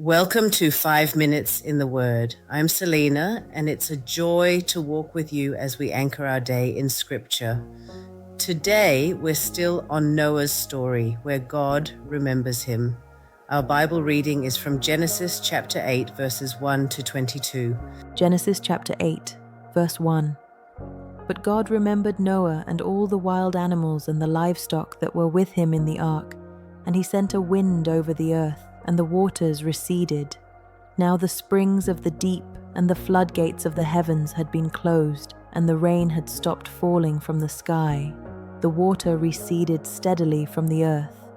Welcome to 5 Minutes in the Word. I'm Celina, and it's a joy to walk with you as we anchor our day in Scripture. Today, we're still on Noah's story, where God remembers him. Our Bible reading is from Genesis chapter 8, verses 1 to 22. Genesis chapter 8, verse 1. But God remembered Noah and all the wild animals and the livestock that were with him in the ark, and he sent a wind over the earth, and the waters receded. Now the springs of the deep and the floodgates of the heavens had been closed, and the rain had stopped falling from the sky. The water receded steadily from the earth.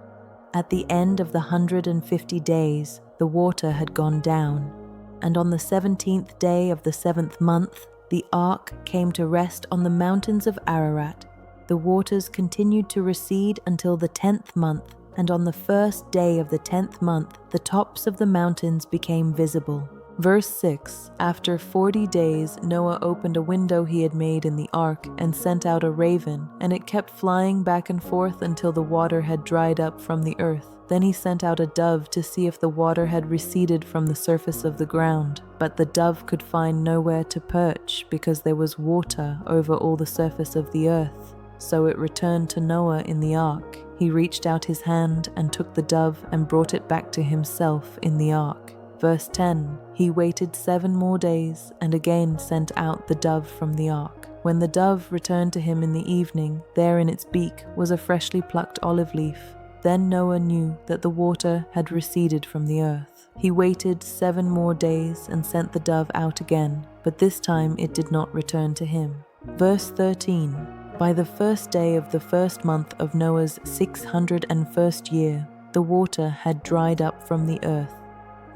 At the end of the 150 days, the water had gone down, and on the 17th day of the 7th month, the ark came to rest on the mountains of Ararat. The waters continued to recede until the 10th month, and on the first day of the 10th month, the tops of the mountains became visible. Verse 6, After 40 days, Noah opened a window he had made in the ark and sent out a raven, and it kept flying back and forth until the water had dried up from the earth. Then he sent out a dove to see if the water had receded from the surface of the ground. But the dove could find nowhere to perch because there was water over all the surface of the earth. So it returned to Noah in the ark. He reached out his hand and took the dove and brought it back to himself in the ark. Verse 10, He waited 7 more days and again sent out the dove from the ark. When the dove returned to him in the evening, there in its beak was a freshly plucked olive leaf. Then Noah knew that the water had receded from the earth. He waited 7 more days and sent the dove out again, but this time it did not return to him. Verse 13, By the first day of the first month of Noah's 601st year, the water had dried up from the earth.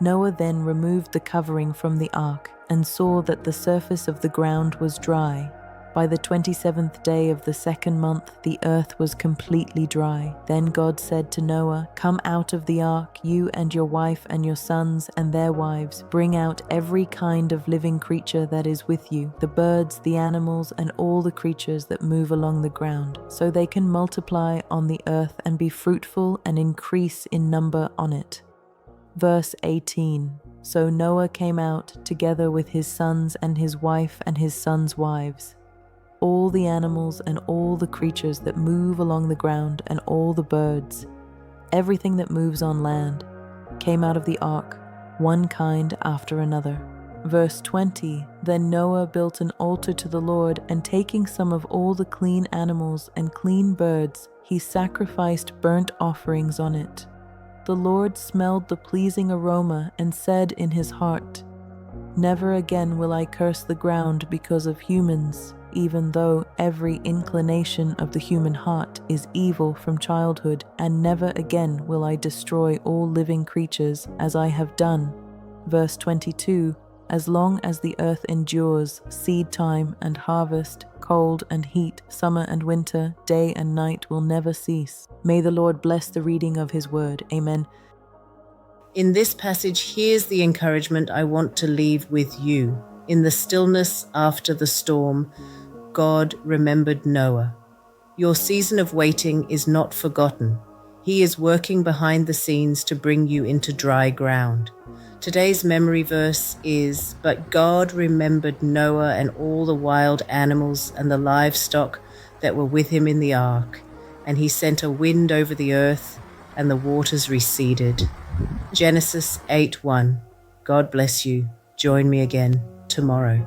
Noah then removed the covering from the ark and saw that the surface of the ground was dry. By the 27th day of the 2nd month, the earth was completely dry. Then God said to Noah, Come out of the ark, you and your wife and your sons and their wives. Bring out every kind of living creature that is with you, the birds, the animals, and all the creatures that move along the ground, so they can multiply on the earth and be fruitful and increase in number on it. Verse 18, So Noah came out together with his sons and his wife and his sons' wives. All the animals and all the creatures that move along the ground and all the birds, everything that moves on land, came out of the ark, one kind after another. Verse 20, Then Noah built an altar to the Lord, and taking some of all the clean animals and clean birds, he sacrificed burnt offerings on it. The Lord smelled the pleasing aroma and said in his heart, Never again will I curse the ground because of humans, even though every inclination of the human heart is evil from childhood, and never again will I destroy all living creatures as I have done. Verse 22, As long as the earth endures, seed time and harvest, cold and heat, summer and winter, day and night will never cease. May the Lord bless the reading of his word. Amen. In this passage, here's the encouragement I want to leave with you. In the stillness after the storm, God remembered Noah. Your season of waiting is not forgotten. He is working behind the scenes to bring you into dry ground. Today's memory verse is, But God remembered Noah and all the wild animals and the livestock that were with him in the ark, and he sent a wind over the earth, and the waters receded. Genesis 8:1. God bless you. Join me again tomorrow.